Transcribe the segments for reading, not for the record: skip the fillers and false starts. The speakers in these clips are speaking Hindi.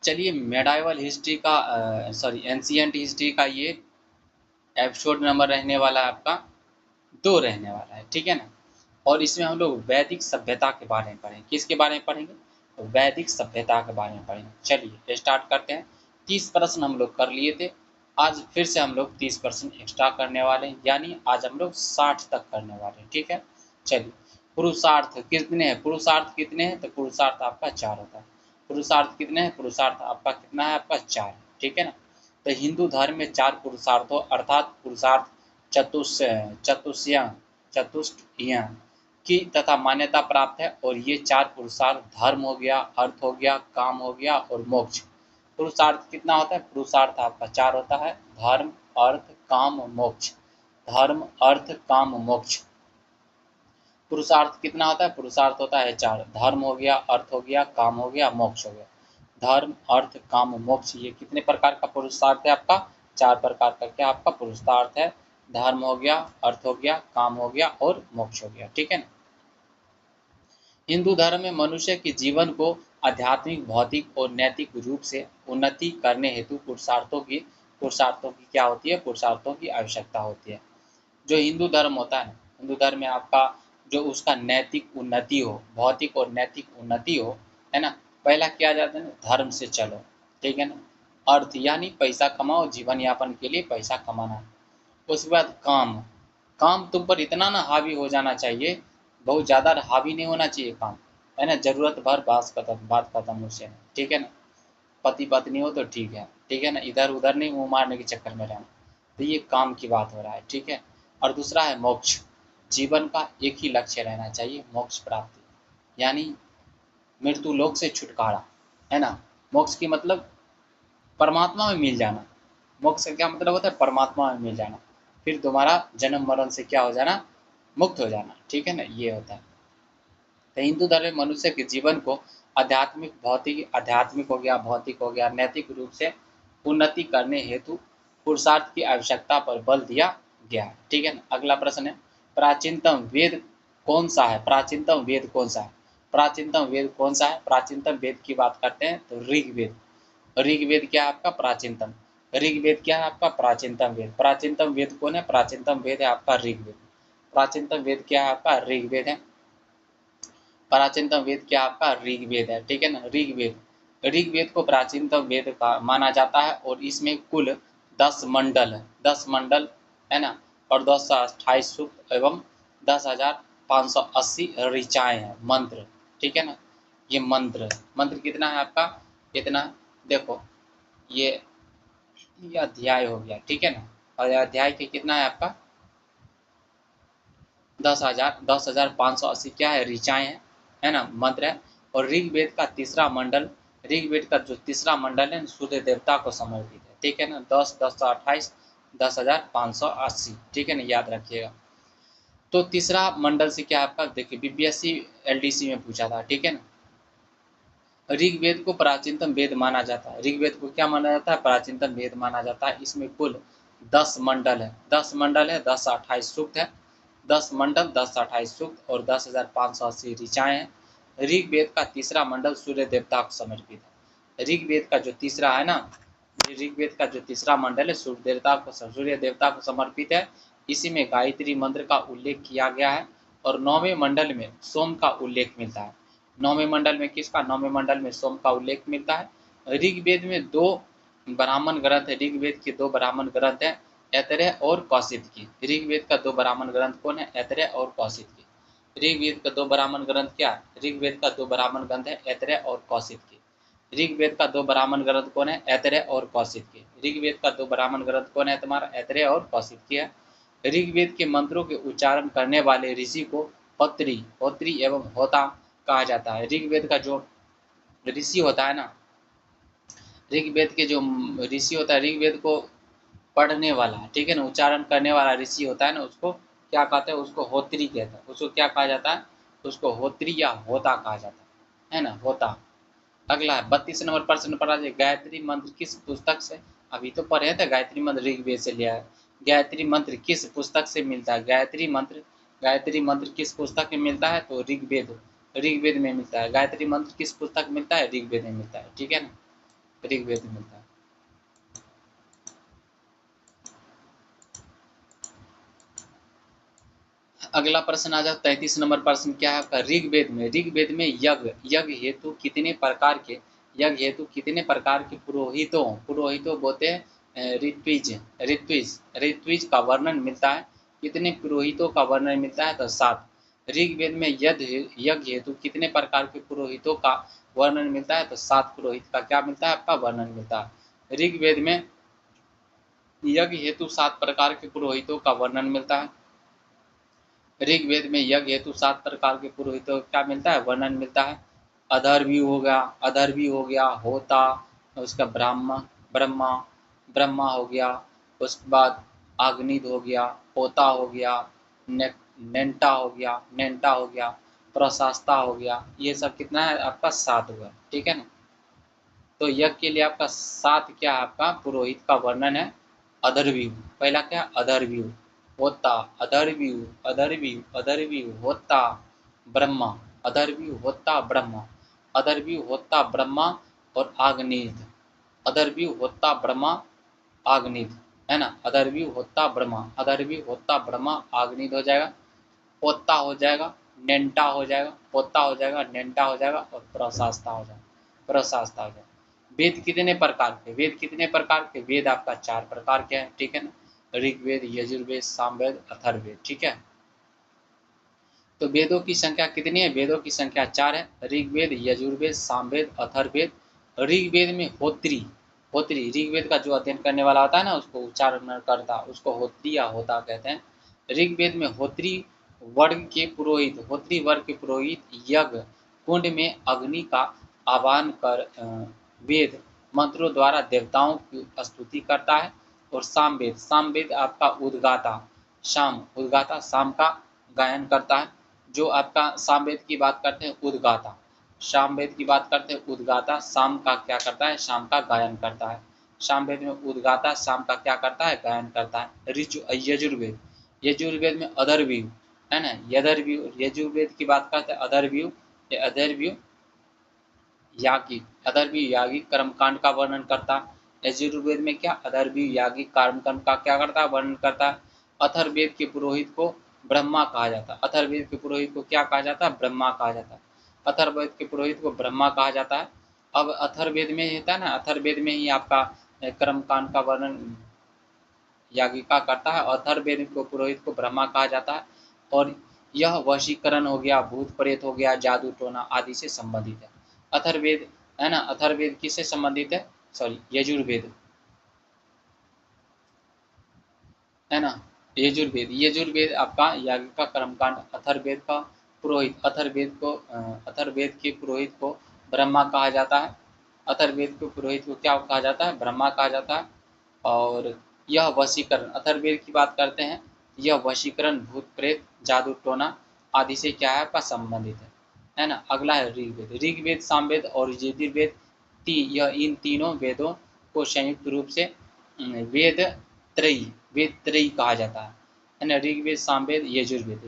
चलिए मेडाइवल हिस्ट्री का एंशिएंट हिस्ट्री का ये एपिसोड नंबर रहने वाला है आपका 2 रहने वाला है, ठीक है ना। और इसमें हम लोग वैदिक सभ्यता के बारे में पढ़ेंगे। किसके बारे में पढ़ेंगे? तो वैदिक सभ्यता के बारे में पढ़ेंगे। चलिए स्टार्ट करते हैं। 30 प्रश्न हम लोग कर लिए थे, आज फिर से हम लोग 30 प्रश्न एक्स्ट्रा करने वाले हैं, यानी आज हम लोग 60 तक करने वाले हैं, ठीक है। चलिए पुरुषार्थ कितने हैं? पुरुषार्थ कितने हैं? तो पुरुषार्थ आपका 4 होता है। पुरुषार्थ कितने हैं? पुरुषार्थ आपका कितना है? आपका 4, ठीक है ना। तो हिंदू धर्म में 4 पुरुषार्थों अर्थात पुरुषार्थ चतुष्टय की तथा मान्यता प्राप्त है। और ये 4 पुरुषार्थ धर्म हो गया, अर्थ हो गया, काम हो गया और मोक्ष। पुरुषार्थ कितना होता है? पुरुषार्थ आपका 4 होता है, धर्म, अर्थ, काम, मोक्ष। धर्म, अर्थ, काम, मोक्ष। पुरुषार्थ कितना होता है? पुरुषार्थ होता है 4, धर्म हो गया, अर्थ हो गया, काम हो गया, मोक्ष हो गया। धर्म, अर्थ, काम, मोक्ष, ये कितने प्रकार का पुरुषार्थ है आपका? 4 प्रकार का क्या आपका पुरुषार्थ है? धर्म हो गया, अर्थ हो गया, काम हो गया और मोक्ष हो गया, ठीक है ना। हिंदू धर्म में मनुष्य के जीवन को आध्यात्मिक, भौतिक और नैतिक रूप से उन्नति करने हेतु पुरुषार्थों की क्या होती है? पुरुषार्थों की आवश्यकता होती है। जो हिंदू धर्म होता है ना, हिंदू धर्म में आपका जो उसका नैतिक उन्नति हो, भौतिक और नैतिक उन्नति हो, है ना। पहला किया जाता है धर्म से चलो, ठीक है ना। अर्थ यानी पैसा कमाओ, जीवन यापन के लिए पैसा कमाना। उसके बाद काम, काम तुम पर इतना ना हावी हो जाना चाहिए, बहुत ज़्यादा हावी नहीं होना चाहिए काम, है ना। ज़रूरत भर बात खत्म उससे, ठीक है ना। पति पत्नी हो तो ठीक है ना, इधर उधर नहीं मुँह मारने के चक्कर में रहना। तो ये काम की बात हो रहा है, ठीक है। और दूसरा है मोक्ष। जीवन का एक ही लक्ष्य रहना चाहिए, मोक्ष प्राप्ति, यानी मृत्यु लोक से छुटकारा, है ना। मोक्ष की मतलब परमात्मा में मिल जाना। मोक्ष का क्या मतलब होता है? परमात्मा में मिल जाना, फिर तुम्हारा जन्म मरण से क्या हो जाना? मुक्त हो जाना, ठीक है ना, ये होता है। तो हिंदू धर्म में मनुष्य के जीवन को आध्यात्मिक हो गया, भौतिक हो गया, नैतिक रूप से उन्नति करने हेतु पुरुषार्थ की आवश्यकता पर बल दिया गया है, ठीक है ना। अगला प्रश्न है, प्राचीनतम वेद कौन सा है? प्राचीनतम वेद कौन सा है? प्राचीनतम वेद कौन सा है? प्राचीनतम वेद की बात करते हैं तो ऋग्वेद। ऋग्वेद क्या है आपका? प्राचीनतम। ऋग्वेद क्या है आपका? प्राचीनतम वेद। प्राचीनतम वेद कौन है? प्राचीनतम वेद है आपका ऋग्वेद। प्राचीनतम वेद क्या है आपका? ऋग्वेद है। प्राचीनतम वेद क्या आपका? ऋग्वेद है, ठीक है ना। ऋग्वेद, ऋग्वेद को प्राचीनतम वेद का माना जाता है और इसमें कुल 10 मंडल है, 10 मंडल, है ना। और 228 सूक्त एवं 10,580 ऋचाएँ हैं, मंत्र, ठीक है ना। ये मंत्र कितना है आपका? कितना? देखो ये अध्याय हो गया, ठीक है ना। और अध्याय के कितना है आपका? 10,580 क्या है? ऋचाएँ हैं, है ना, मंत्र है। और ऋग्वेद का तीसरा मंडल, ऋग्वेद का जो तीसरा मंडल है सूर्य देवता को समर्पित है, ठीक है ना। 10, 1028, 10,580, ठीक है ना, याद रखिएगा। तो तीसरा मंडल से क्या आपका? देखिए बीपीएससी एलडीसी में पूछा था, ठीक है ना। ऋग्वेद को प्राचीनतम वेद माना जाता है। ऋग्वेद को क्या माना जाता है? प्राचीनतम वेद माना जाता है। इसमें कुल 10 मंडल है, 10 मंडल है, 1028 सूक्त है, 10 मंडल, 1028 सूक्त और 10,580 ऋचाएँ हैं। ऋग्वेद का तीसरा मंडल सूर्य देवता को समर्पित है। ऋग्वेद का जो तीसरा है ना, ऋग्वेद का जो तीसरा मंडल है सूर्य देवता को समर्पित है। इसी में गायत्री मंत्र का उल्लेख किया गया है। और 9वें मंडल में सोम का उल्लेख मिलता है। 9वें मंडल में किसका? 9वें मंडल में सोम का उल्लेख मिलता है। ऋग्वेद में 2 ब्राह्मण ग्रंथ है, ऋग्वेद के 2 ब्राह्मण ग्रंथ हैं, ऐतरेय और कौशिक की। ऋग्वेद का 2 ब्राह्मण ग्रंथ कौन है? ऐतरेय और कौशिक की। ऋग्वेद का 2 ब्राह्मण ग्रंथ क्या? ऋग्वेद का 2 ब्राह्मण ग्रंथ है ऐतरेय और कौशिक की। ऋग्वेद का 2 ब्राह्मण ग्रंथ कौन है? ऐतरेय और कौशिक की। ऋग्वेद का 2 ब्राह्मण ग्रंथ कौन है तुम्हारा? ऐतरेय और कौशिक की है। ऋग्वेद के मंत्रों के उच्चारण करने वाले ऋषि को होत्री एवं होता कहा जाता है। ऋग्वेद का जो ऋषि होता है ना, ऋग्वेद के जो ऋषि होता है, ऋग्वेद को पढ़ने वाला, ठीक है ना, उच्चारण करने वाला ऋषि होता है ना, उसको क्या कहते हैं? उसको होत्री कहते हैं। उसको क्या कहा जाता है? उसको होत्री या होता कहा जाता है ना, होता। अगला है 32 नंबर प्रश्न पढ़ा जाए, गायत्री मंत्र किस पुस्तक से? अभी तो पढ़े थे गायत्री मंत्र ऋग्वेद से लिया है। गायत्री मंत्र किस पुस्तक से मिलता है? गायत्री मंत्र किस पुस्तक में मिलता है? तो ऋग्वेद में मिलता है। गायत्री मंत्र किस पुस्तक में मिलता है? ऋग्वेद में मिलता है, ठीक है ना। ऋग्वेद में मिलता है। अगला प्रश्न आ जाओ 33 नंबर प्रश्न क्या है आपका, ऋग्वेद में यज्ञ यज्ञ हेतु कितने प्रकार के पुरोहितों बोलते हैं ऋत्विज ऋत्विज का वर्णन मिलता है। कितने पुरोहितों का वर्णन मिलता है तो 7। ऋग्वेद में यज्ञ हेतु कितने प्रकार के पुरोहितों का वर्णन मिलता है तो 7 पुरोहित का क्या मिलता है आपका वर्णन मिलता है। ऋग्वेद में यज्ञ हेतु 7 प्रकार के पुरोहितों का वर्णन मिलता है। ऋग्वेद में यज्ञ हेतु 7 प्रकार के पुरोहितों का क्या मिलता है वर्णन मिलता है। अधर्वी हो गया होता, उसका ब्रह्मा ब्रह्मा हो गया, उसके बाद आग्निद हो गया, होता हो गया, नेंटा हो गया, प्रशास्ता हो गया। ये सब कितना है आपका 7 हुआ, ठीक है ना। तो यज्ञ के लिए आपका 7 क्या है आपका पुरोहित का वर्णन है। अधर्व्यू, पहला क्या अधर्व्यू होता, अधर्व्यू होता ब्रह्मा, अधर्व्यू होता ब्रह्मा और आग्निद, अधर्व्यू होता ब्रह्मा आग्निद, है ना। अधर्व्यू होता ब्रह्मा आग्निद हो जाएगा, पोता हो जाएगा, नेंटा हो जाएगा, पोता हो जाएगा, नेंटा हो जाएगा और प्रशास्ता हो जाएगा। वेद कितने प्रकार के वेद आपका 4 प्रकार के हैं, ठीक है ना। ऋग्वेद, यजुर्वेद, सामवेद, अथर्ववेद, ठीक है। तो वेदों की संख्या कितनी है, वेदों की संख्या 4 है। ऋग्वेद, यजुर्वेद, सामवेद, अथर्ववेद। ऋग्वेद में होत्री ऋग्वेद का जो अध्ययन करने वाला होता है ना उसको उच्चारण करता, उसको होत्री या होता कहते हैं। ऋग्वेद में होत्री वर्ग के पुरोहित यज्ञ कुंड में अग्नि का आह्वान कर वेद मंत्रों द्वारा देवताओं की स्तुति करता है। और सामवेद आपका उद्गाता शाम का गायन करता है। जो आपका सामवेद की बात करते हैं उद्गाता, शाम का क्या करता है, शाम का गायन करता है। सामवेद में उद्गाता शाम का क्या करता है, गायन करता है। यजुर्वेद में अधर्व्यू, है ना, यजुर्वेद की बात करते हैं अधर्व्यू यागिक कर्मकांड का वर्णन करता है। यजुर्वेद में क्या अधर्व्यू यागिक कर्मकांड का क्या करता है, वर्णन करता है। अथर्ववेद के पुरोहित को ब्रह्मा कहा जाता है, अथर्ववेद के पुरोहित को क्या कहा जाता है, ब्रह्मा कहा जाता है। अथर्ववेद के पुरोहित को ब्रह्मा कहा जाता है। अब अथर्ववेद में होता है ना, अथर्ववेद में ही आपका कर्मकांड का वर्णन यागिका करता है। अथर्ववेद को पुरोहित को ब्रह्मा कहा जाता है। और यह वशीकरण हो गया, भूत प्रेत हो गया, जादू टोना आदि से संबंधित है। अथर्ववेद, है ना, अथर्ववेद किससे संबंधित है, सॉरी यजुर्वेद, है ना। यजुर्वेद आपका याज्ञिक कर्मकांड, अथर्ववेद के पुरोहित को ब्रह्मा कहा जाता है। अथर्ववेद के पुरोहित को क्या कहा जाता है, ब्रह्मा कहा जाता है। और यह वशीकरण, अथर्ववेद की बात करते हैं, यह वशीकरण भूत प्रेत जादू टोना आदि से क्या है आपका संबंधित है ना। अगला है ऋग्वेद, सामवेद और यजुर्वेद, इन तीनों वेदों को संयुक्त रूप से वेद त्रयी कहा जाता है ना। ऋग्वेद, सामवेद, यजुर्वेद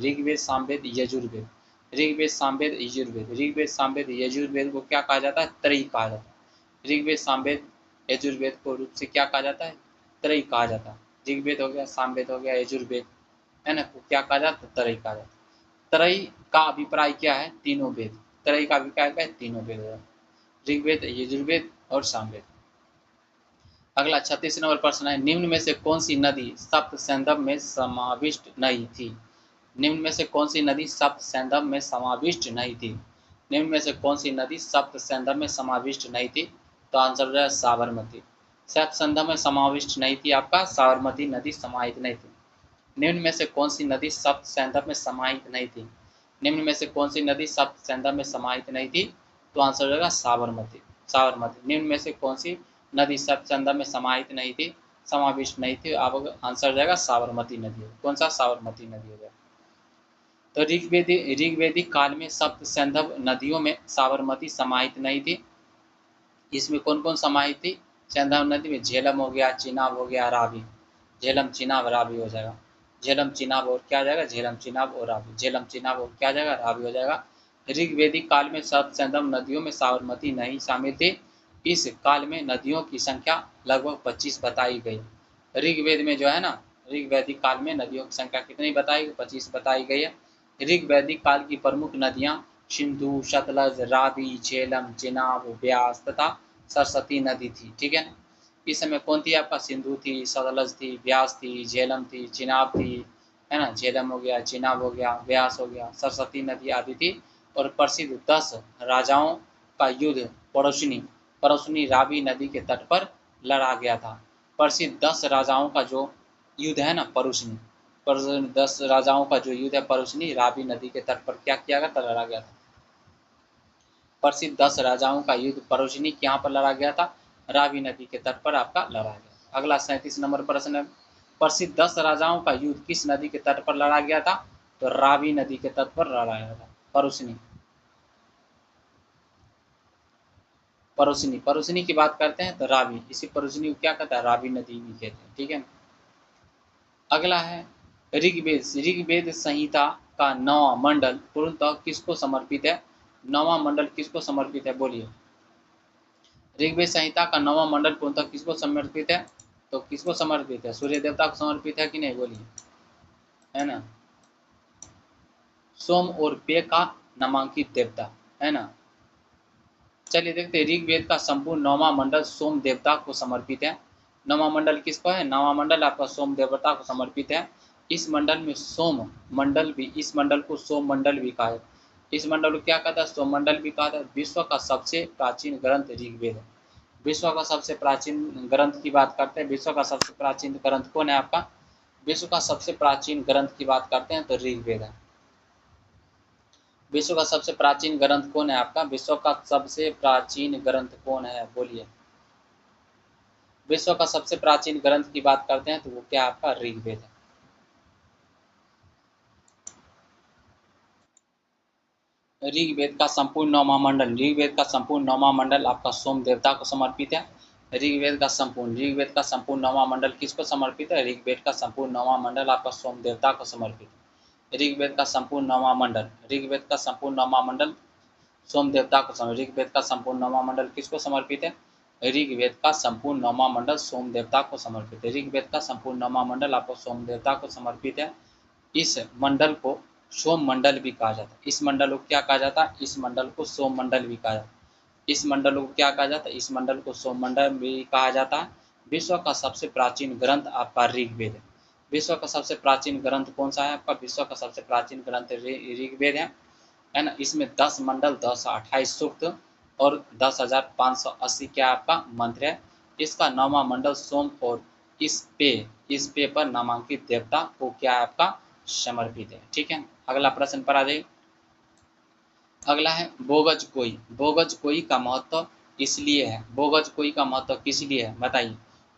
को क्या कहा जाता है, त्रयी कहा जाता है। ऋग्वेद, सामवेद, यजुर्वेद को रूप से क्या कहा जाता है, त्रयी कहा जाता है। ऋग्वेद हो गया, सामवेद हो गया, यजुर्वेद, है ना, को क्या कहा जाता है, त्रयी कहा जाता है। त्रयी का अभिप्राय क्या है, तीनों वेद, त्रयी का अभिप्राय क्या है, तीनों वेद, ऋग्वेद, यजुर्वेद और सामवेद। अगला 36 नंबर प्रश्न है, निम्न में से कौन सी नदी सप्त सैंधव में समाविष्ट नहीं थी। निम्न में से कौन सी नदी सप्त सैंधव में समाविष्ट नहीं थी। निम्न में से कौन सी नदी सप्त सैंधव में समाविष्ट नहीं थी, तो आंसर है साबरमती। सप्त सैंधव में समाविष्ट नहीं थी आपका साबरमती नदी समाहित नहीं थी। निम्न में से कौन सी नदी सप्त सैंधव में समाहित नहीं थी, निम्न में से कौन सी नदी सप्त सैंधव में समाहित नहीं थी, तो आंसर हो जाएगा साबरमती। निम्न में से कौन सी नदी सप्त सैंधव में समाहित नहीं थी, समाविष्ट नहीं थी, अब आंसर हो जाएगा साबरमती नदी। कौन सा, साबरमती नदी हो जाएगा। तो ऋग्वेदिक काल में सप्त सैंधव नदियों में साबरमती समाहित नहीं थी। इसमें कौन कौन समाहित थी, सैंधव नदी में झेलम हो गया, चिनाब हो गया, रावी, झेलम चिनाब रावी हो जाएगा। झेलम चिनाब और क्या जाएगा, झेलम चिनाब और रावी, झेलम चिनाब और क्या जाएगा, रावी हो जाएगा। ऋग्वेदिक काल में सप्त सैंधव नदियों में साबरमती नहीं शामिल थी। इस काल में नदियों की संख्या लगभग 25 बताई गई। ऋग्वेद में जो है ना, ऋग्वैदिक काल में नदियों की संख्या कितनी बताई गई? 25 बताई गई है। ऋग्वैदिक काल की प्रमुख नदियां सिंधु, सतलज, रावी, झेलम, चेनाब, व्यास तथा सरस्वती नदी थी। ठीक है ना। इस समय कौन थी आपका? सिंधु थी, सतलज थी, व्यास थी, झेलम थी, चिनाब थी, है ना। झेलम हो गया, चिनाब हो गया, व्यास हो गया, सरस्वती नदी आदि थी। और प्रसिद्ध 10 राजाओं का युद्ध परोशनी रावी नदी के तट पर लड़ा गया था। प्रसिद्ध 10 राजाओं का जो युद्ध है ना, परुशनी, 10 राजाओं का जो युद्ध है परुशनी रावी नदी के तट पर क्या किया गया था? लड़ा गया था। प्रसिद्ध 10 राजाओं का युद्ध परुशनी यहाँ पर लड़ा गया था, रावी नदी के तट पर आपका लड़ा गया। अगला 37 नंबर प्रश्न है, प्रसिद्ध 10 राजाओं का युद्ध किस नदी के तट पर लड़ा गया था? तो रावी नदी के तट पर लड़ा गया था। परुशनी की बात करते हैं तो रावी, इसी परुशनी को क्या कहता है? रावी नदी भी कहते हैं। ठीक है। अगला है ऋग्वेद। ऋग्वेद संहिता का 9वां मंडल पूर्णतः किसको समर्पित है? 9वां मंडल किसको समर्पित है? बोलिए। ऋग्वेद संहिता का 9वां मंडल पूर्णतः किसको समर्पित है? तो किसको समर्पित है? सूर्य देवता को समर्पित है कि नहीं? बोलिए, है ना। सोम और पे का नामांकित देवता, है ना। चलिए देखते हैं, ऋग्वेद का संपूर्ण 9वां मंडल सोम देवता को समर्पित है। 9वां मंडल किसको है? 9वां मंडल आपका सोम देवता को समर्पित है। इस मंडल में सोम मंडल भी, इस मंडल को सोम मंडल भी कहा है। इस मंडल को क्या कहता है? सोम मंडल भी कहा है। विश्व का सबसे प्राचीन ग्रंथ ऋग्वेद है। विश्व का सबसे प्राचीन ग्रंथ की बात करते हैं, विश्व का सबसे प्राचीन ग्रंथ कौन है आपका? विश्व का सबसे प्राचीन ग्रंथ की बात करते हैं तो ऋग्वेद है। विश्व का सबसे प्राचीन ग्रंथ कौन है आपका? विश्व का सबसे प्राचीन ग्रंथ कौन है? बोलिए। विश्व का सबसे प्राचीन ग्रंथ की बात करते हैं तो वो क्या आपका? ऋग्वेद है। ऋग्वेद का संपूर्ण 9वां मंडल, ऋग्वेद का संपूर्ण 9वां मंडल आपका सोम देवता को समर्पित है। ऋग्वेद का संपूर्ण 9वां मंडल किसको समर्पित है? ऋग्वेद का संपूर्ण 9वां मंडल आपका सोम देवता को समर्पित है। ऋग्वेद का संपूर्ण 9वां मंडल, ऋग्वेद का संपूर्ण 9वां मंडल सोम देवता को समर्पित। ऋग्वेद का संपूर्ण 9वां मंडल किसको समर्पित है? ऋग्वेद का संपूर्ण 9वां मंडल सोम देवता को समर्पित है। ऋग्वेद का संपूर्ण 9वां मंडल आपको सोम देवता को समर्पित है। इस मंडल को सोम मंडल भी कहा जाता है। इस मंडल को क्या कहा जाता है? इस मंडल को सोम मंडल भी कहा जाता है। इस मंडल को क्या कहा जाता है? इस मंडल को सोम मंडल भी कहा जाता है। विश्व का सबसे प्राचीन ग्रंथ आपका ऋग्वेद है। विश्व का सबसे प्राचीन ग्रंथ कौन सा है आपका? विश्व का सबसे प्राचीन ग्रंथ ऋग्वेद है ना। इसमें 10 मंडल, 1028 सूक्त और 10,580 क्या आपका मंत्र है। इसका 9वां मंडल सोम और इस पे पर नामांकित देवता को क्या है आपका? समर्पित है। ठीक है। अगला प्रश्न पर आ जाइए। अगला है बोगज कोई। बोगज कोई का महत्व इसलिए है, बोगज कोई का महत्व किस लिए है? बताइए।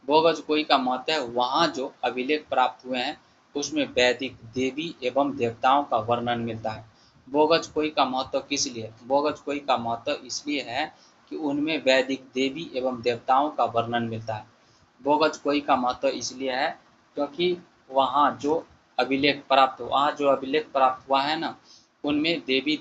बोगज कोई का महत्व है, वहाँ जो अभिलेख प्राप्त हुए हैं उसमें वैदिक देवी एवं देवताओं का वर्णन मिलता है। बोगज कोई का महत्व किस लिए? बोगज कोई का महत्व इसलिए है कि उनमें वैदिक देवी एवं देवताओं का वर्णन मिलता है। बोगज कोई का महत्व इसलिए है क्योंकि वहाँ जो अभिलेख प्राप्त हुआ है ना, उनमें देवी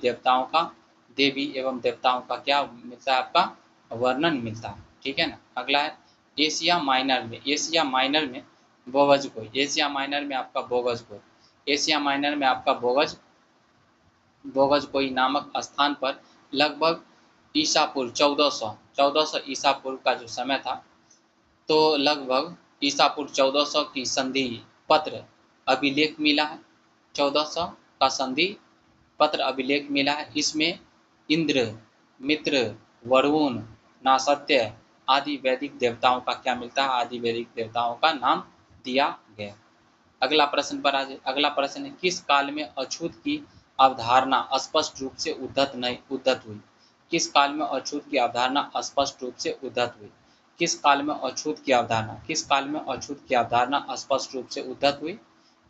एवं देवताओं का क्या मिलता है आपका? वर्णन मिलता है। ठीक है ना। अगला है एशिया माइनर में बोगज कोई, एशिया माइनर में आपका बोगज कोई, एशिया माइनर में आपका बोगज कोई नामक स्थान पर लगभग ईसापुर 1400 ईसापुर का जो समय था, तो लगभग ईसापुर 1400 की संधि पत्र अभिलेख मिला है। 1400 का संधि पत्र अभिलेख मिला है। इसमें इंद्र, मित्र, वरुण, नासत्य आदि वैदिक देवताओं का क्या मिलता है? आदि वैदिक देवताओं का नाम दिया गया। अगला प्रश्न पर आ जाए। अगला प्रश्न है, किस काल में अछूत की अवधारणा स्पष्ट रूप से उद्धत हुई? किस काल में अछूत की अवधारणा स्पष्ट रूप से उद्धत हुई? किस काल में अछूत की अवधारणा स्पष्ट रूप से उद्धत हुई?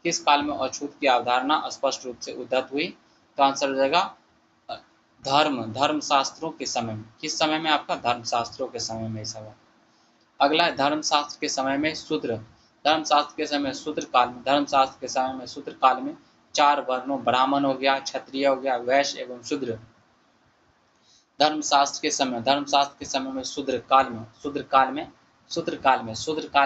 किस काल में अछूत की अवधारणा स्पष्ट रूप से उद्धत हुई? तो आंसर हो जाएगा धर्मशास्त्रों के समय में। किस समय में आपका? धर्मशास्त्रों के समय में ऐसा हुआ। अगला है धर्मशास्त्र के समय में शूद्र। धर्मशास्त्र के समय शूद्र काल में, धर्मशास्त्र के समय में शूद्र काल में 4 वर्णों, ब्राह्मण हो गया, क्षत्रिय हो गया, वैश्य एवं शूद्र, धर्मशास्त्र के समय में शूद्र काल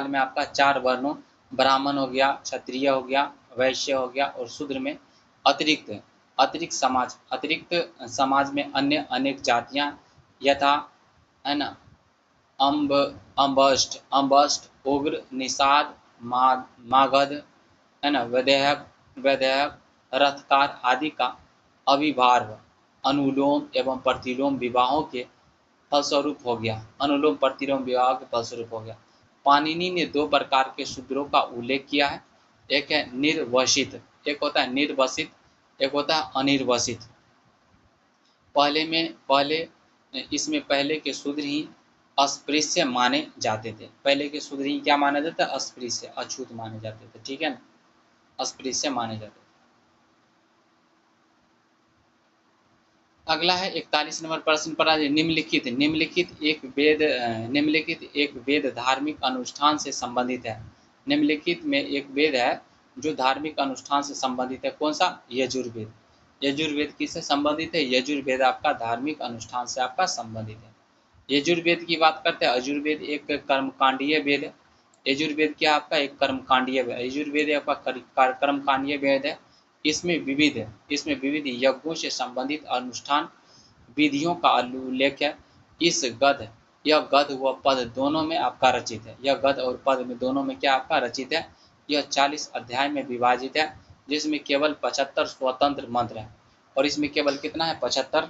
में आपका 4 वर्णों, ब्राह्मण हो गया, क्षत्रिय हो गया, वैश्य हो गया और शूद्र में अतिरिक्त अतिरिक्त समाज में अन्य अनेक जातियां यथा, है ना, अम्ब अम्बष्ट, उग्र, निषाद, मागध, है ना, वैदेहक, रथकार आदि का अविभार्व अनुलोम एवं प्रतिलोम विवाहों के फलस्वरूप हो गया। अनुलोम प्रतिलोम विवाह के फलस्वरूप हो गया। पाणिनि ने 2 प्रकार के शूद्रों का उल्लेख किया है। एक है निर्वसित, एक होता है निर्वसित, एक होता है अनिर्वसित। इसमें पहले के शूद्र ही अस्पृश्य माने जाते थे। पहले के शूद्र ही क्या माना जाता है? अस्पृश्य, अछूत माने जाते थे। ठीक है ना, अस्पृश्य माने जाते थे। अगला है 41 नंबर प्रश्न पढ़ा है। निम्नलिखित एक वेद धार्मिक अनुष्ठान से संबंधित है। निम्नलिखित में एक वेद है जो धार्मिक अनुष्ठान से संबंधित है। कौन सा? यजुर्वेद। यजुर्वेद किससे संबंधित है? यजुर्वेद आपका धार्मिक अनुष्ठान से आपका संबंधित है। यजुर्वेद की बात करते हैं। यजुर्वेद एक कर्मकांडीय वेद है। यजुर्वेद क्या आपका? एक कर्मकांडीय वेद। यजुर्वेद आपका कर्मकांडीय वेद है। इसमें विविध यज्ञों से संबंधित अनुष्ठान विधियों का उल्लेख है। यह गद्य व पद दोनों में आपका रचित है। यह गद्य और पद में दोनों में क्या आपका रचित है। यह 40 अध्याय में विभाजित है, जिसमें केवल 75 स्वतंत्र मंत्र है। और इसमें केवल कितना है? 75।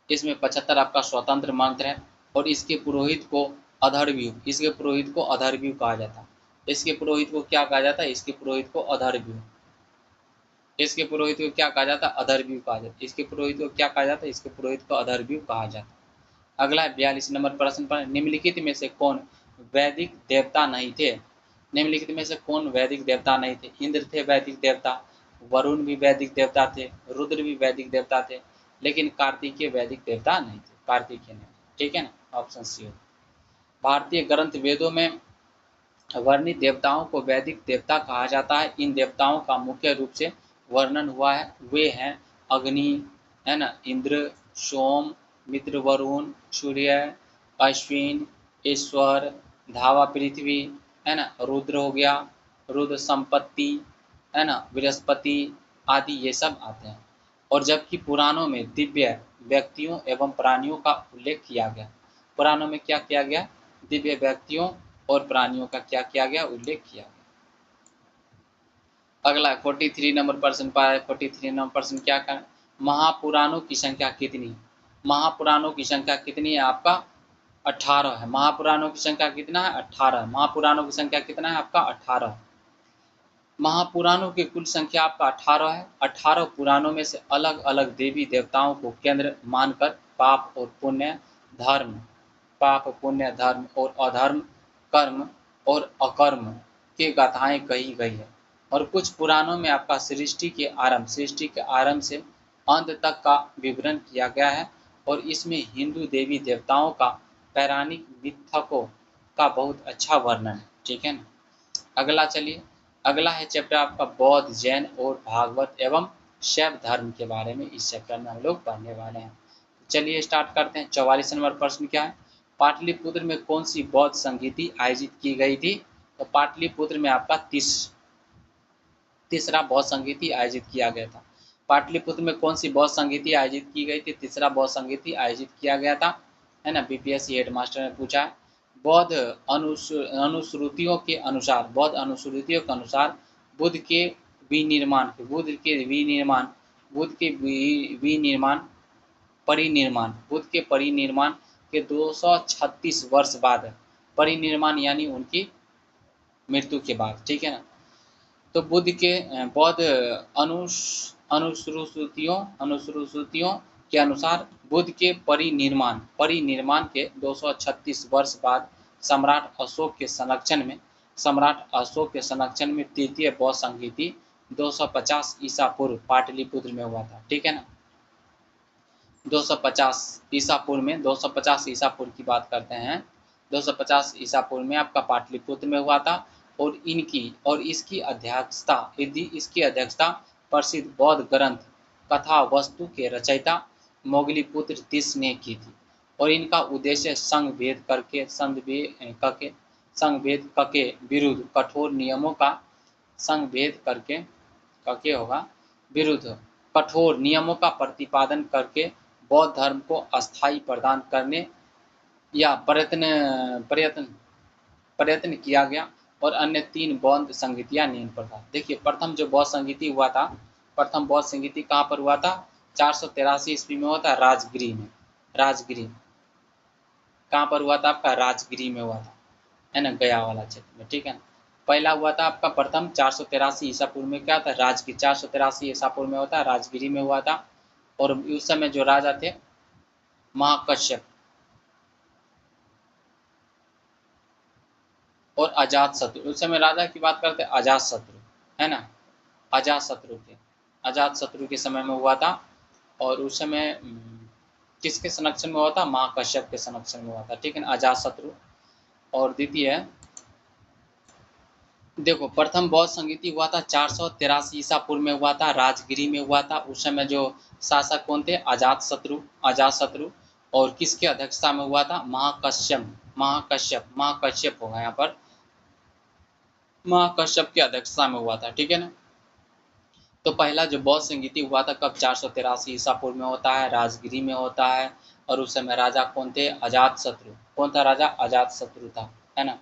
इसमें 75 आपका स्वतंत्र मंत्र है। और इसके पुरोहित को अधर्व्यू कहा जाता है। इसके पुरोहित को क्या कहा जाता है? इसके पुरोहित को अधर्व्यू क्या कहा जाता है? अधर्व्यू कहा जाता है। इसके पुरोहित को क्या कहा जाता है? इसके पुरोहित को अधर्व्यू कहा जाता है। अगला है 42 नंबर प्रश्न पर। निम्नलिखित में से कौन वैदिक देवता नहीं थे? निम्नलिखित में से कौन वैदिक देवता नहीं थे? इंद्र थे वैदिक देवता, वरुण भी वैदिक देवता थे, रुद्र भी वैदिक देवता थे, लेकिन कार्तिकेय वैदिक देवता नहीं थे। कार्तिकेय नहीं। ठीक है ना, ऑप्शन सी। भारतीय ग्रंथ वेदों में वर्णित देवताओं को वैदिक देवता कहा जाता है। इन देवताओं का मुख्य रूप से वर्णन हुआ है। वे हैं अग्नि, है ना, इंद्र, सोम, मित्र, वरुण, सूर्य, अश्विन, ईश्वर, धावा पृथ्वी, है ना, रुद्र हो गया, रुद्र संपत्ति, है ना, बृहस्पति आदि ये सब आते हैं। और जबकि पुराणों में दिव्य व्यक्तियों एवं प्राणियों का उल्लेख किया गया। पुराणों में क्या किया गया? दिव्य व्यक्तियों और प्राणियों का क्या किया गया? उल्लेख किया गया। अगला 43 नंबर प्रश्न पर। 43 नंबर प्रश्न क्या का? महापुराणों की संख्या कितनी? महापुराणों की संख्या कितनी है आपका? 18 है। महापुराणों की संख्या कितना है? 18। महापुराणों की संख्या कितना है आपका? 18। महापुराणों की कुल संख्या आपका 18 है। 18 पुराणों में से अलग अलग देवी देवताओं को केंद्र मानकर पाप पुण्य धर्म और अधर्म, कर्म और अकर्म की गाथाएं कही गई है। और कुछ पुराणों में आपका सृष्टि के आरंभ से अंत तक का विवरण किया गया है। और इसमें हिंदू देवी देवताओं का पौराणिक मिथकों का बहुत अच्छा वर्णन है। ठीक है ना। अगला है चैप्टर आपका बौद्ध, जैन और भागवत एवं शैव धर्म के बारे में। इस चैप्टर में हम लोग पढ़ने वाले हैं। चलिए स्टार्ट करते हैं। 44 नंबर प्रश्न क्या है? पाटलिपुत्र में कौन सी बौद्ध संगीति आयोजित की गई थी? तो पाटलिपुत्र में आपका तीसरा बौद्ध संगीति आयोजित किया गया था। पाटलिपुत्र में कौन सी बौद्ध संगीति आयोजित की गई थी? तीसरा बौद्ध संगीति आयोजित किया गया था, है ना। बीपीएससी हेडमास्टर ने पूछा है। बौद्ध अनुश्रुतियों के अनुसार बुद्ध के विनिर्माण के 236 वर्ष बाद, परिनिर्माण यानी उनकी मृत्यु के बाद। ठीक है ना। तो बुद्ध के बौद्ध अनुश्रुतियों के अनुसार बुद्ध के परिनिर्माण के 236 वर्ष बाद सम्राट अशोक के संरक्षण में तृतीय बौद्ध संगीति 250 ईसा पूर्व पाटलिपुत्र में हुआ था। ठीक है ना। 250 ईसा पूर्व की बात करते हैं। 250 ईसा पूर्व में आपका पाटलिपुत्र में हुआ था। और इसकी अध्यक्षता प्रसिद्ध बौद्ध ग्रंथ कथा वस्तु के रचयिता मोगलीपुत्र तिस ने की थी और इनका उद्देश्य संघ भेद के विरुद्ध कठोर नियमों का संघ भेद करके कके होगा विरुद्ध कठोर नियमों का प्रतिपादन करके बौद्ध धर्म को अस्थायी प्रदान करने या प्रयत्न प्रयत्न किया गया और अन्य 3 बौद्ध संगीतियां निम्न प्रकार। देखिए प्रथम जो बौद्ध संगीति हुआ था, प्रथम बौद्ध संगीति कहाँ पर हुआ था? 483 ईस्वी में हुआ था राजगिरी में। राजगिरी कहाँ पर हुआ था आपका? राजगिरी में हुआ था, है ना, गया वाला क्षेत्र में, ठीक है ना। पहला हुआ था आपका प्रथम 483 ईसा पूर्व में, क्या था? राजगिरी। 483 ईसा पूर्व में होता है, राजगिरी में हुआ था। और उस समय जो राजा थे महाकश्यप और अजात शत्रु, उस समय राजा की बात करते हैं अजात शत्रु, है ना, अजात शत्रु थे। अजात शत्रु के समय में हुआ था और उस समय किसके संरक्षण में हुआ था? महाकश्यप के संरक्षण में हुआ था, ठीक है ना, अजात शत्रु। और द्वितीय देखो प्रथम बौद्ध संगीति हुआ था 483 ईसा पूर्व में हुआ था, राजगिरी में हुआ था। उस समय जो शासक कौन थे? अजात शत्रु। और किसके अध्यक्षता में हुआ था? महाकश्यप होगा यहाँ पर, महाकश्यप की अध्यक्षता में हुआ था, ठीक है ना। तो पहला जो बौद्ध संगीति हुआ था कब? 483 ईसा पूर्व में होता है, राजगिरी में होता है। और उस समय राजा कौन थे? अजात शत्रु। कौन था राजा? अजात शत्रु था, है ना,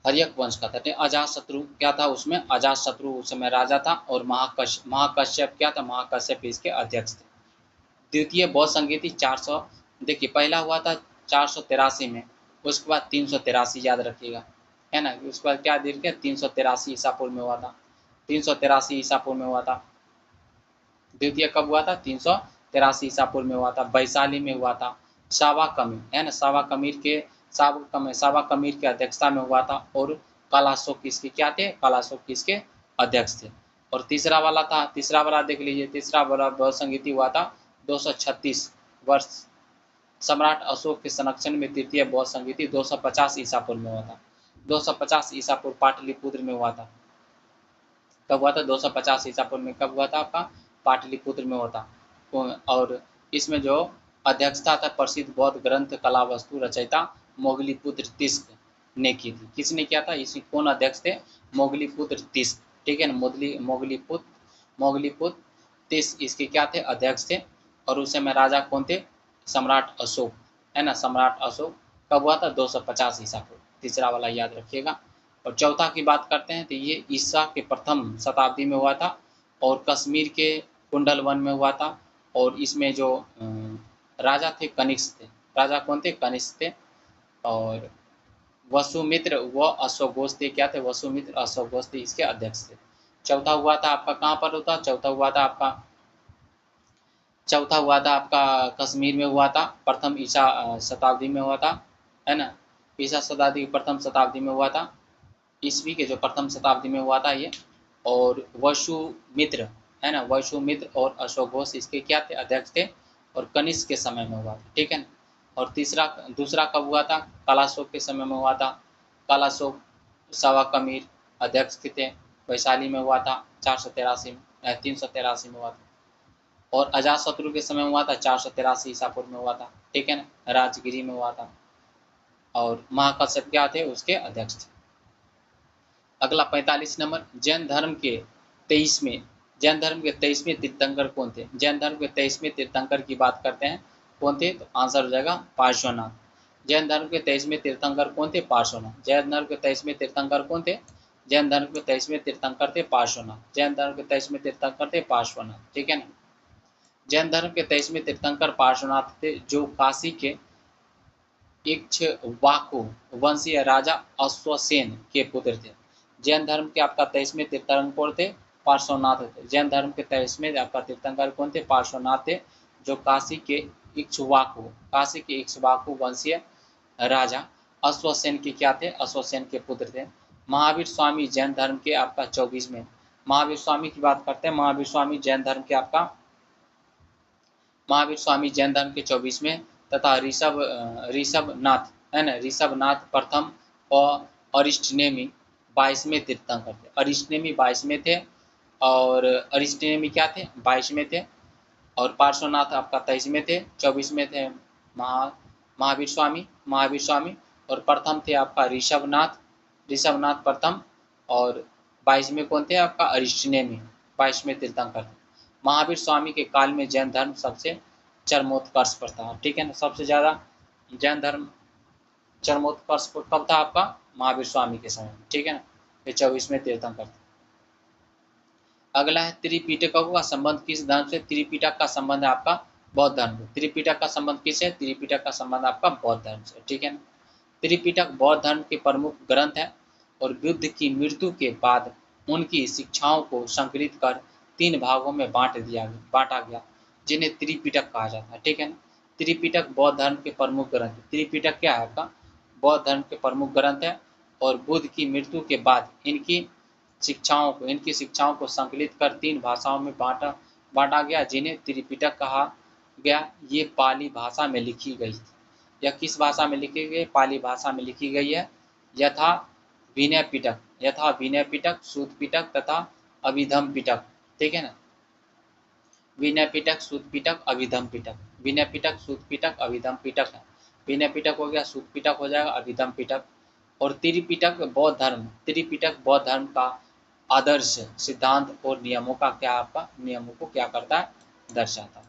हर्यक वंश का था। अजात शत्रु क्या था उसमें? अजात शत्रु उस समय राजा था और महाकश्यप क्या था? महाकश्यप इसके अध्यक्ष थे। द्वितीय बौद्ध संगीति 400, देखिए पहला हुआ था 483 में, उसके बाद 383 याद रखिएगा, है ना। उसके बाद क्या देखिए 383 ईसा पूर्व में हुआ था, 383 ईसा पूर्व में हुआ था। द्वितीय कब हुआ था? 383 ईसा पूर्व में हुआ था, वैशाली में हुआ था। सावा कमीर, है ना, सावा कमीर के अध्यक्षता में हुआ था। और कालाशोक किसके क्या थे? कालाशोक किसके अध्यक्ष थे। और तीसरा वाला देख लीजिए, तीसरा वाला बौद्ध संगीति हुआ था 236 वर्ष सम्राट अशोक के संरक्षण में। तृतीय बौद्ध संगीति 250 ईसा पूर्व में हुआ था, 250 ईसा पूर्व पाटलिपुत्र में हुआ था। कब हुआ था? 250 ईसा पूर्व में कब हुआ था आपका? पाटलिपुत्र में हुआ था। और इसमें जो अध्यक्षता था प्रसिद्ध बौद्ध ग्रंथ कला वस्तु रचयिता मोगलीपुत्र तिस्क ने की थी। किसने किया था? इसमें कौन अध्यक्ष थे? मोगलीपुत्र तिस्क, ठीक है ना, मोगलीपुत्र तिस्क इसके क्या थे? अध्यक्ष थे। और उस समय राजा कौन थे? सम्राट अशोक, है ना, सम्राट अशोक। कब हुआ था? 250 ईसा पूर्व, तीसरा वाला याद रखिएगा। और चौथा की बात करते हैं तो ये ईसा के प्रथम शताब्दी में हुआ था और कश्मीर के कुंडल वन में हुआ था। और इसमें जो राजा थे कनिष्क थे। राजा कौन थे? कनिष्क थे। और वसुमित्र व अश्वघोष थे, क्या थे? वसुमित्र अश्वघोष थे इसके अध्यक्ष थे। चौथा हुआ था आपका कहाँ पर होता? चौथा हुआ था आपका कश्मीर में हुआ था, प्रथम ईसा शताब्दी में हुआ था, है ना, ईसा शताब्दी प्रथम शताब्दी में हुआ था, ईस्वी के जो प्रथम शताब्दी में हुआ था ये। और वसुमित्र, है ना, वसुमित्र और अश्वघोष इसके क्या थे? अध्यक्ष थे। और कनिष्क के समय में हुआ था, ठीक है ना। और दूसरा कब हुआ था? कालाशोक के समय में हुआ था। कालाशोक सावा कमीर अध्यक्ष थे, वैशाली में हुआ था 383 में हुआ था। और अजातशत्रु के समय में हुआ था 483 ईसा पूर्व में हुआ था, ठीक है ना, राजगिरी में हुआ था। और महाकश्यप क्या थे? उसके अध्यक्ष थे। अगला 45 नंबर, जैन धर्म के 23वें तीर्थंकर कौन थे? जैन धर्म के 23वें तीर्थंकर की बात करते हैं, कौन थे? तो आंसर हो जाएगा पार्श्वनाथ। जैन धर्म के 23वें तीर्थंकर कौन थे? पार्श्वनाथ। जैन धर्म के 23वें तीर्थंकर कौन थे? जैन धर्म के 23वें तीर्थंकर थे पार्श्वनाथ। जैन धर्म के 23वें तीर्थंकर थे पार्श्वनाथ, ठीक है ना। जैन धर्म के 23वें तीर्थंकर पार्श्वनाथ थे, जो काशी के इक्ष्वाकु वंशीय राजा अश्वसेन के पुत्र थे। जैन धर्म के आपका 23वें तीर्थंकर थे पार्श्वनाथ थे। जैन धर्म के 23वें आपका तीर्थंकर कौन थे? पार्श्वनाथ थे, जो काशी के इक्ष्वाकु वंशीय राजा अश्वसेन के क्या थे? अश्वसेन के पुत्र थे। महावीर स्वामी जैन धर्म के आपका 24वें, महावीर स्वामी की बात करते हैं। महावीर स्वामी जैन धर्म के 24वें तथा ऋषभनाथ, है ना, ऋषभनाथ प्रथम और अरिष्टनेमी 22वें तीर्थंकर थे। अरिष्टनेमी 22वें थे और अरिष्टनेमी क्या थे? 22वें थे। और पार्श्वनाथ आपका 23 में थे, 24 में थे महावीर स्वामी और प्रथम थे आपका ऋषभनाथ प्रथम, और 22 में कौन थे आपका अरिष्टनेमी, 22 में तीर्थंकर थे। महावीर स्वामी के काल में जैन धर्म सबसे चरमोत्कर्ष पर था, ठीक है ना, सबसे ज़्यादा जैन धर्म चरमोत्कर्ष पर कब था आपका, महावीर स्वामी के समय में, ठीक है ना, ये 24 में तीर्थंकर थे। अगला है त्रिपिटकों का संबंध किस धर्म से, त्रिपिटक का संबंध है आपका बौद्ध धर्म से। त्रिपिटक का संबंध किससे, त्रिपिटक का संबंध आपका बौद्ध धर्म से, ठीक है ना। त्रिपिटक बौद्ध धर्म के प्रमुख ग्रंथ है और बुद्ध की मृत्यु के बाद उनकी शिक्षाओं को संकलित कर 3 भागों में बांटा गया, जिन्हें त्रिपिटक कहा जाता है, ठीक है ना। त्रिपिटक बौद्ध धर्म के प्रमुख ग्रंथ, त्रिपिटक क्या है आपका, बौद्ध धर्म के प्रमुख ग्रंथ है और बुद्ध की मृत्यु के बाद इनकी शिक्षाओं को संकलित कर 3 भाषाओं में बांटा गया, जिन्हें त्रिपिटक कहा गया। ये पाली भाषा में लिखी गई थी। यह किस भाषा में लिखी गई, पाली भाषा में लिखी गई है। यथा विनय पिटक, सूत पिटक तथा अभिधम पिटक, ठीक है ना। विनय पिटक, सूत पिटक, अभिधम पिटक, विनय पिटक, सूत पिटक, अभिधम पिटक है। विनय पिटक हो गया, सूत पिटक हो जाएगा, अभिधम पिटक। और त्रिपिटक बौद्ध धर्म का आदर्श सिद्धांत और नियमों को क्या करता है, दर्शाता है।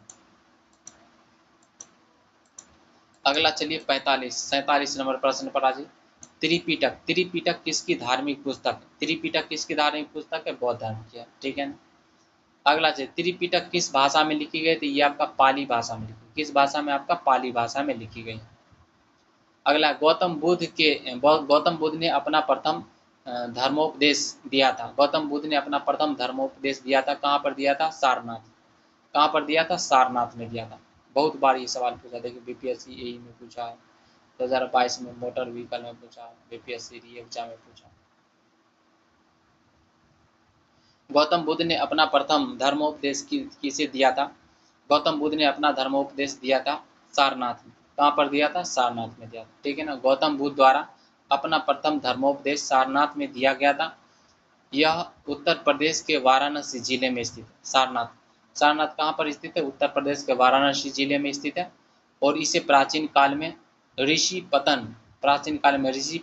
अगला चलिए 47 नंबर प्रश्न पर आज त्रिपिटक किसकी धार्मिक पुस्तक है, बौद्ध धर्म की है, ठीक है ना। अगला चलिए त्रिपिटक किस भाषा में लिखी गई थी, ये आपका पाली भाषा में लिखी, किस भाषा में आपका, पाली भाषा में लिखी गई। अगला गौतम बुद्ध ने अपना प्रथम धर्मोपदेश दिया था, कहाँ पर दिया था, सारनाथ। कहाँ पर दिया था, सारनाथ में दिया था। बहुत बार ये सवाल पूछा, देखिए बीपीएससी एई में पूछा है, 2022 में मोटर व्हीकल में पूछा, बीपीएससी एग्जाम में पूछा। गौतम बुद्ध ने अपना प्रथम धर्मोपदेश किसे दिया था, गौतम बुद्ध ने अपना धर्मोपदेश दिया था सारनाथ में। कहाँ पर दिया था, सारनाथ में दिया था, ठीक है ना। गौतम बुद्ध द्वारा अपना प्रथम धर्मोपदेश सारनाथ में दिया गया था। यह उत्तर प्रदेश के वाराणसी जिले में स्थित है। सारनाथ कहाँ पर स्थित है, उत्तर प्रदेश के वाराणसी जिले में स्थित है। और इसे प्राचीन काल में ऋषि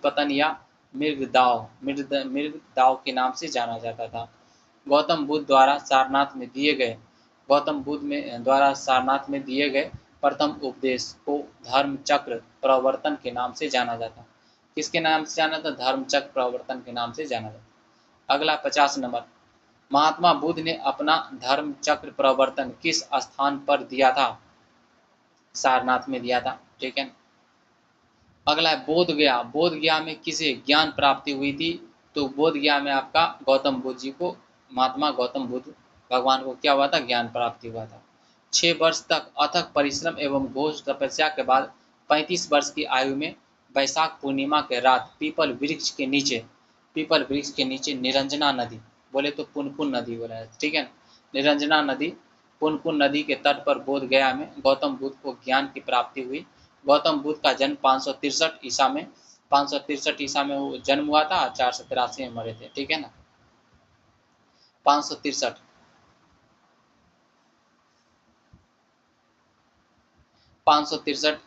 पतन या मृगदाव के नाम से जाना जाता था। गौतम बुद्ध द्वारा सारनाथ में दिए गए प्रथम उपदेश को धर्म चक्र प्रवर्तन के नाम से जाना जाता। किसके नाम से जाना था, धर्म चक्र प्रवर्तन के नाम से जाना जाता। अगला 50 नंबर, महात्मा बुद्ध ने अपना धर्म चक्र प्रवर्तन किस स्थान पर दिया था, सारनाथ में दिया था, ठीक है। अगला है बोध गया में किसे ज्ञान प्राप्ति हुई थी, तो बोध गया में आपका गौतम बुद्ध जी को, महात्मा गौतम बुद्ध भगवान को क्या हुआ था, ज्ञान प्राप्ति हुआ था। 6 वर्ष तक अथक परिश्रम एवं घोर तपस्या के बाद 35 वर्ष की आयु में वैशाख पूर्णिमा के रात पीपल वृक्ष के नीचे निरंजना नदी, बोले तो पुनपुन नदी बोला है, ठीक है ना, निरंजना नदी, पुनपुन नदी के तट पर बोध गया में गौतम बुद्ध को ज्ञान की प्राप्ति हुई। गौतम बुद्ध का जन्म 563 ईसा में वो जन्म हुआ था, 483 में मरे थे, ठीक है ना। 563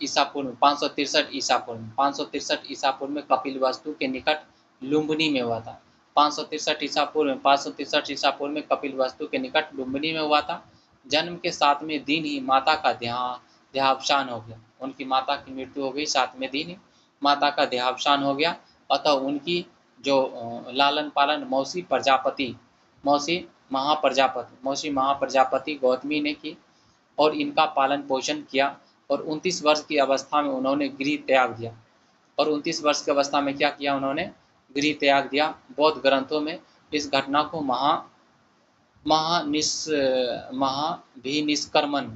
ईसा पूर्व में कपिलवस्तु के निकट लुम्बिनी में हुआ था। 563 ईसा पूर्व में कपिलवस्तु के निकट लुम्बिनी में हुआ था। जन्म के 7वें दिन ही माता का देहावसान हो गया, उनकी माता की मृत्यु हो गई, 7वें दिन ही माता का देहावसान हो गया। अतः उनकी जो लालन पालन मौसी महाप्रजापति गौतमी ने की और इनका पालन पोषण किया। और 29 वर्ष की अवस्था में उन्होंने गृह त्याग दिया। और 29 वर्ष की अवस्था में क्या किया, उन्होंने गृह त्याग दिया। बौद्ध ग्रंथों में इस घटना को महाभिनिष्क्रमण,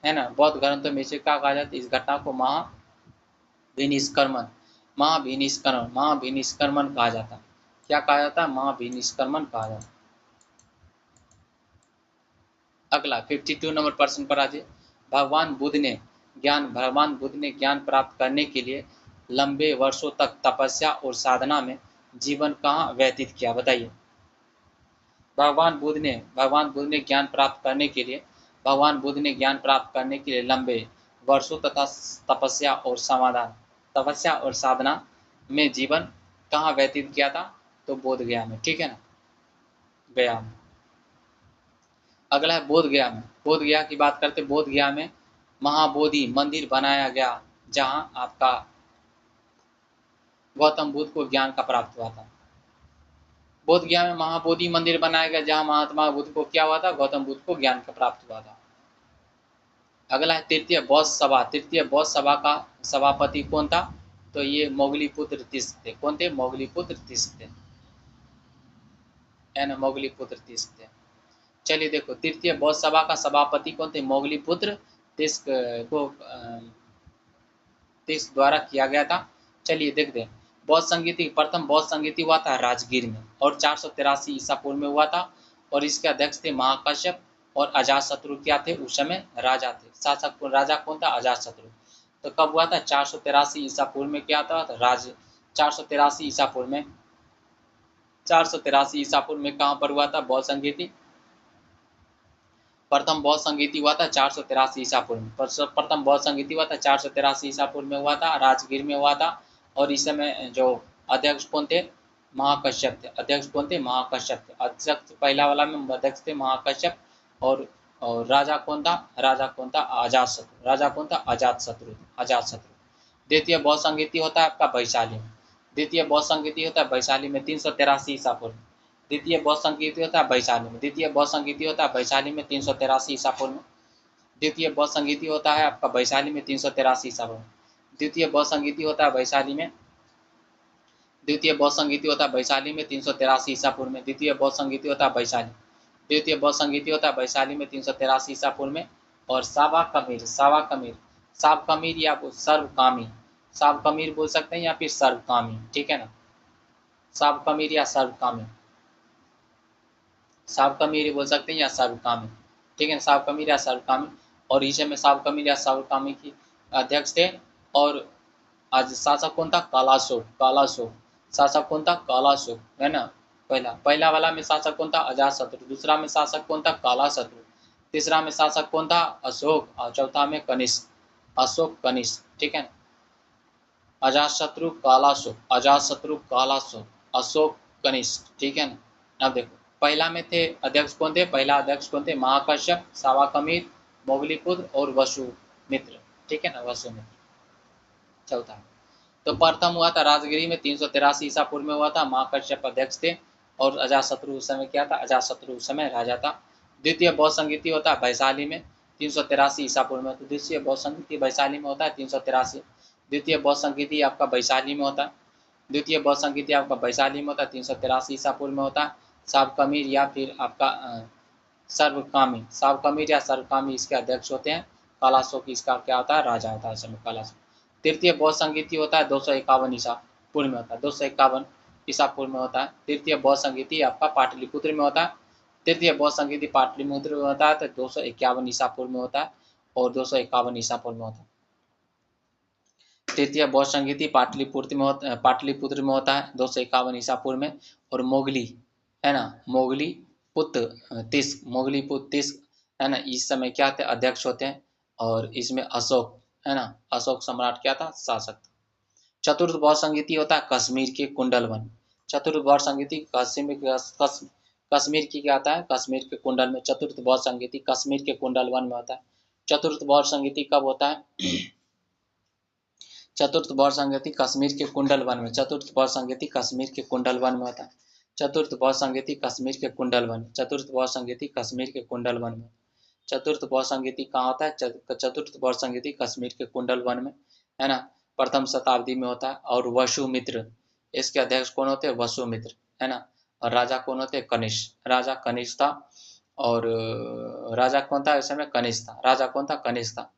है ना, बौद्ध ग्रंथों में इसे क्या कहा जाता है, इस घटना को महाभिनिष्क्रमण कहा जाता है। क्या कहा जाता है, महाभिनिष्क्रमण कहा जाता है। अगला 52 नंबर प्रश्न पर आज, भगवान बुद्ध ने ज्ञान प्राप्त करने के लिए लंबे वर्षों तक तपस्या और साधना में जीवन कहाँ व्यतीत किया, बताइए। भगवान बुद्ध ने ज्ञान प्राप्त करने के लिए भगवान बुद्ध ने ज्ञान प्राप्त करने के लिए लंबे वर्षों तथा तपस्या और साधना में जीवन कहाँ व्यतीत किया था? तो बोध गया में, ठीक है ना, गया में। अगला है बोध गया में। बोध गया की बात करते, बोध गया में महाबोधि मंदिर बनाया गया, जहां आपका गौतम बुद्ध को ज्ञान का प्राप्त हुआ था। बोध गया में महाबोधि मंदिर बनाया गया, जहां महात्मा बुद्ध को क्या हुआ था? गौतम बुद्ध को ज्ञान का प्राप्त हुआ था। अगला है तृतीय बौद्ध सभा। तृतीय बौद्ध सभा का सभापति कौन था? तो ये मोगलीपुत्र तिस्क थे। कौन थे? मोगलीपुत्र तिस्क थे, है ना, मोगलीपुत्र तिस्क थे। चलिए देखो, तृतीय बौद्ध सभा का सभापति कौन थे? मोगलीपुत्र तिस्क को तिस्क द्वारा किया गया था। चलिए देखते हैं। बौद्ध संगीति, प्रथम बौद्ध संगीति हुआ था राजगीर में और 483 ईसा पूर्व में हुआ था, और इसके अध्यक्ष थे महाकश्यप और अजातशत्रु क्या थे? उस समय राजा थे, शासक। राजा कौन था? अजातशत्रु। तो कब हुआ था? 483 ईसा पूर्व में क्या था? राज 483 ईसा पूर्व में, 483 ईसा पूर्व में कहाँ पर हुआ था बौद्ध संगीति? प्रथम बौद्ध संगीति हुआ था 483 ईसा पूर्व में। प्रथम बौद्ध संगीति हुआ था 483 ईसा पूर्व में हुआ था, राजगीर में हुआ था। और इस समय जो अध्यक्ष कौन थे? महाकश्यप थे। अध्यक्ष कौन थे? महाकश्यप थे। अध्यक्ष पहला वाला में अध्यक्ष थे महाकश्यप, और राजा कौन था? राजा कौन था? अजातशत्रु। राजा कौन था? अजातशत्रु, अजातशत्रु। द्वितीय बौद्ध संगीति होता है आपका वैशाली में। द्वितीय बौद्ध संगीति होता है वैशाली में 383 ईसा पूर्व। द्वितीय बौद्ध संगीति होता है वैशाली में। द्वितीय बौद्ध संगीति होता है वैशाली में 383 ईसा पूर्व में। द्वितीय बौद्ध संगीति होता है आपका वैशाली में 383 ईसा पूर्व। द्वितीय बौद्ध संगीति होता है वैशाली में, द्वितीय बौद्ध संगीति होता है वैशाली में 383 ईसा पूर्व में। द्वितीय बौद्ध संगीति होता है वैशाली, द्वितीय बौद्ध संगीति होता है वैशाली में 383 ईसा पूर्व में। और सावा कमीर, सावा कमीर, साव कमीर या सर्वकामी, साव कमीर बोल सकते हैं या फिर सर्वकामी, ठीक है ना, साव कमीर या सर्वकामी, सावकमीर बोल सकते हैं या सर्वकामी, ठीक है, सावकमीर या सर्वकामी। और इसे में सावकमीर या सर्वकामी की अध्यक्ष थे। और आज शासक कौन था? कालाशोक, कालाशोक। शासक कौन था? कालाशोक, है ना। पहला वाला में शासक कौन था? अजातशत्रु। दूसरा में शासक कौन था? कालाशत्रु। तीसरा में शासक कौन था? अशोक। और चौथा में कनिष्क, अशोक कनिष्क, ठीक है ना। अजातशत्रु, कालाशोक, अजातशत्रु, कालाशोक, अशोक कनिष्क, ठीक है ना। अब देखो, पहला में थे अध्यक्ष कौन थे? पहला अध्यक्ष कौन थे? महाकश्यप, सावाकमीर, मोगलीपुत्र और वसुमित्र, ठीक है ना, वसुमित्र। चौथा तो प्रथम हुआ था राजगिरी में 383 ईसा पूर्व में हुआ था, महाकश्यप अध्यक्ष थे। और अजातशत्रु उस समय क्या था? अजातशत्रु उस समय राजा था। द्वितीय बौद्ध संगीति होता है वैशाली में 383 ईसा पूर्व में। तो द्वितीय बौद्ध संगीति वैशाली में होता है 383। द्वितीय बौद्ध संगीति आपका वैशाली में होता है, द्वितीय बौद्ध संगीति आपका वैशाली में होता है 383 ईसा पूर्व में होता है। सावकमीर या फिर आपका सर्वकामी, सावकमीर या सर्वकामी इसके अध्यक्ष होते हैं। कालाशोक इसका क्या होता है? राजा होता है समय कालाशोक। तृतीय बौद्ध संगीति होता है 251 ईसा पूर्व में होता है, 251 ईसा पूर्व में होता है। तृतीय बौद्ध संगीति आपका पाटलिपुत्र में होता है। तृतीय बौद्ध संगीति पाटलिपुत्र में होता है तो 251 ईसा पूर्व में होता है और 251 ईसा पूर्व में होता है। तृतीय बौद्ध संगीति पाटलिपुत्र में होता है 251 ईसा पूर्व में। और मोगली, है ना, मोगली पुत्र तिस्क, मोगली पुत्र तिस्क, है ना, इस समय क्या थे? अध्यक्ष होते हैं। और इसमें अशोक, है ना, अशोक सम्राट क्या था? शासक। चतुर्थ बौद्ध संगीति होता है कश्मीर के कुंडल वन। चतुर्थ बौद्ध संगीति कश्मीर की क्या आता है? कश्मीर के कुंडल में। चतुर्थ बौद्ध संगीति कश्मीर के कुंडल वन में होता है। चतुर्थ बौद्ध संगीति कब होता है? चतुर्थ बौद्ध संगीति कश्मीर के कुंडल वन में। चतुर्थ बौद्ध संगीति कश्मीर के कुंडल वन में होता है। चतुर्थ बौद्ध संगीति कश्मीर के कुंडल वन, चतुर्थ बौद्ध संगीति कश्मीर के कुंडल वन में। चतुर्थ बौद्ध संगीति कहाँ होता है? चतुर्थ बौद्ध संगीति कश्मीर के कुंडल वन में, है ना, प्रथम शताब्दी में होता है। और वसुमित्र, इसके अध्यक्ष कौन होते हैं? वसुमित्र, है ना। और राजा कौन होते हैं? कनिष्क, राजा कनिष्क था। और राजा कौन था इस समय? कनिष्क था। राजा कौन था? कनिष्क था।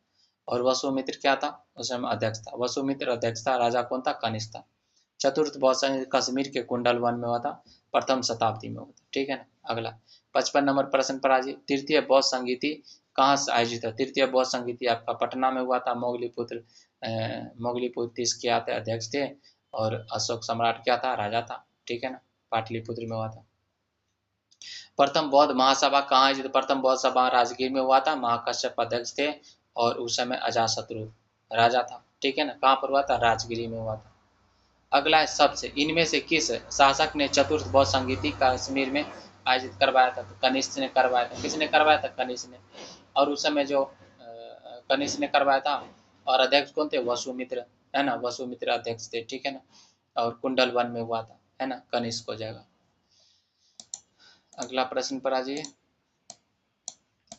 और वसुमित्र क्या था? उस समय अध्यक्ष था। वसुमित्र अध्यक्ष था, राजा कौन था? कनिष्क था। चतुर्थ बौद्ध संगीति कश्मीर के कुंडल वन में हुआ था, प्रथम शताब्दी में हुआ था, ठीक है ना। अगला 55 नंबर प्रश्न पर आज, तृतीय बौद्ध संगीति कहाँ से आयोजित है? तृतीय बौद्ध संगीति आपका पटना में हुआ था। मोगलीपुत्र तिस्क क्या थे? अध्यक्ष थे। और अशोक सम्राट क्या था? राजा था, ठीक है ना, पाटलिपुत्र में हुआ था। प्रथम बौद्ध महासभा कहाँ है? तो प्रथम बौद्ध सभा राजगीर में हुआ था। महाकश्यप अध्यक्ष थे और उस समय अजातशत्रु राजा था। ठीक है ना, कहाँ पर हुआ था? राजगिरी में हुआ था। अगला है सबसे, इनमें से किस शासक ने चतुर्थ बौद्ध संगीति कश्मीर में आयोजित करवाया था? तो कनिष्क ने करवाया था। किसने करवाया था? कनिष्क ने। और उस समय जो कनिष्क ने करवाया था और अध्यक्ष कौन थे? वसुमित्र, है ना, वसुमित्र अध्यक्ष थे। ठीक है ना, और कुंडल वन में हुआ था, है ना, कनिष्क हो जाएगा। अगला प्रश्न पर आ जाइए।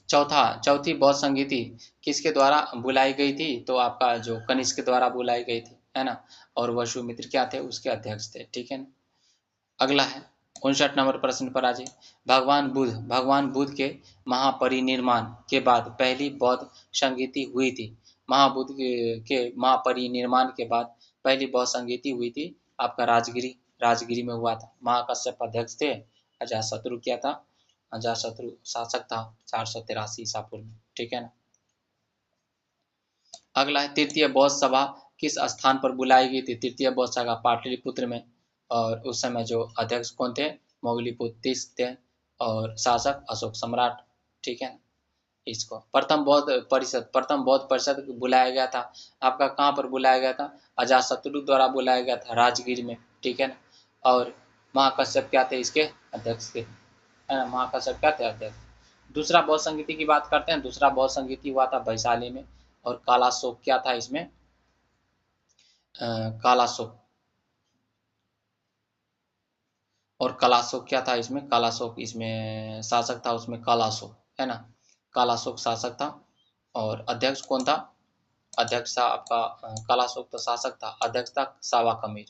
चौथी बौद्ध संगीति किसके द्वारा बुलाई गई थी? तो आपका जो कनिष्क के द्वारा बुलाई गई थी, है ना, और वसुमित्र क्या थे? उसके अध्यक्ष थे। ठीक है ना। अगला है 59 नंबर प्रश्न पर आ जाइए। भगवान बुद्ध के महापरिनिर्वाण के बाद पहली बौद्ध संगीति हुई थी। महाबुद्ध के महापरिनिर्वाण के बाद पहली बौद्ध संगीति हुई थी आपका राजगिरी में हुआ था। महाकश्यप अध्यक्ष थे। अजातशत्रु क्या था? अजातशत्रु शासक था 483 ईसा पूर्व में। ठीक है ना। अगला है तृतीय बौद्ध सभा किस स्थान पर बुलाई गई थी? तृतीय बौद्ध सभा पाटलिपुत्र में, और उस समय जो अध्यक्ष कौन थे? मोगलीपुत्र थे और शासक अशोक सम्राट। ठीक है। इसको प्रथम बौद्ध परिषद बुलाया गया था आपका, कहाँ पर बुलाया गया था? अजातशत्रु द्वारा बुलाया गया था राजगीर में। ठीक है ना। और महाकश्यप क्या थे? इसके अध्यक्ष थे, है ना, महाकश्यप क्या थे? अध्यक्ष। दूसरा बौद्ध संगीति की बात करते हैं। दूसरा बौद्ध संगीति हुआ था वैशाली में, और कालाशोक क्या था इसमें? कालाशोक, और कालाशोक क्या था इसमें? कालाशोक इसमें शासक था, उसमें कालाशोक, है ना, कालाशोक शासक था। और अध्यक्ष कौन था? अध्यक्ष था आपका कालाशोक तो शासक था, अध्यक्ष था सावा कमीर।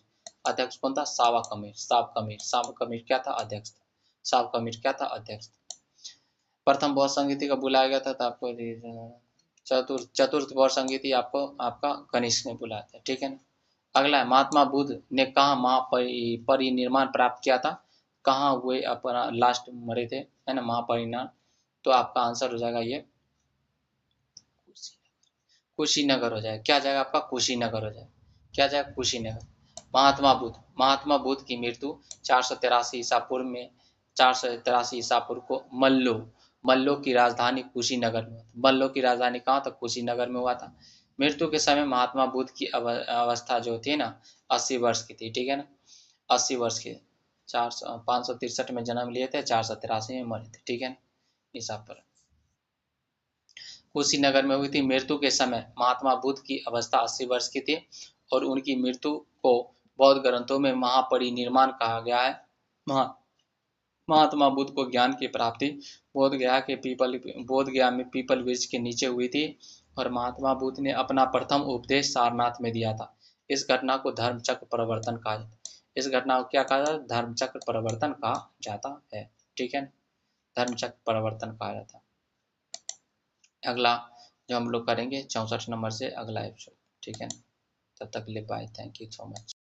अध्यक्ष कौन था? सावा कमीर, साव कमीर क्या था? अध्यक्ष था। साव कमीर क्या था? अध्यक्ष। प्रथम बौद्ध संगीति का बुलाया गया था, तो आपको चतुर्थ बौद्ध संगीति आपको आपका कनिष्क ने बुलाया था। ठीक है ना। अगला है महात्मा बुद्ध ने कहाँ महापरिनिर्वाण प्राप्त किया था? कहाँ हुए अपना लास्ट मरे थे, है ना, महापरिनिर्वाण? तो आपका आंसर हो जाएगा ये कुशीनगर हो जाएगा। क्या जाएगा आपका? कुशीनगर हो जाएगा। क्या जाएगा? कुशीनगर। महात्मा बुद्ध की मृत्यु 483 ईसा पूर्व में, 483 ईसा पूर्व को मल्लो की राजधानी कुशीनगर में हुआ था। मल्लो की राजधानी कहाँ था? कुशीनगर में हुआ था। मृत्यु के समय महात्मा बुद्ध की अवस्था जो थी ना 80 वर्ष की थी। ठीक है ना, 80 वर्ष के, 563 में जन्म लिए थे, 483 में मरे थे। ठीक है ना, ईसा पर। कुशीनगर में हुई थी। मृत्यु के समय महात्मा बुद्ध की अवस्था 80 वर्ष की थी और उनकी मृत्यु को बौद्ध ग्रंथों में महापरिनिर्वाण कहा गया है। महात्मा बुद्ध को ज्ञान की प्राप्ति बोध गया में पीपल वृक्ष के नीचे हुई थी और महात्मा बुद्ध ने अपना प्रथम उपदेश सारनाथ में दिया था। इस घटना को धर्मचक्र परिवर्तन कहा जाता है। इस घटना को क्या कहा जाता है? धर्मचक्र परिवर्तन कहा जाता है। ठीक है, धर्मचक्र परिवर्तन कहा जाता है। अगला जो हम लोग करेंगे 64 नंबर से अगला एपिसोड। ठीक है ना, तब तक के लिए bye, thank you so much.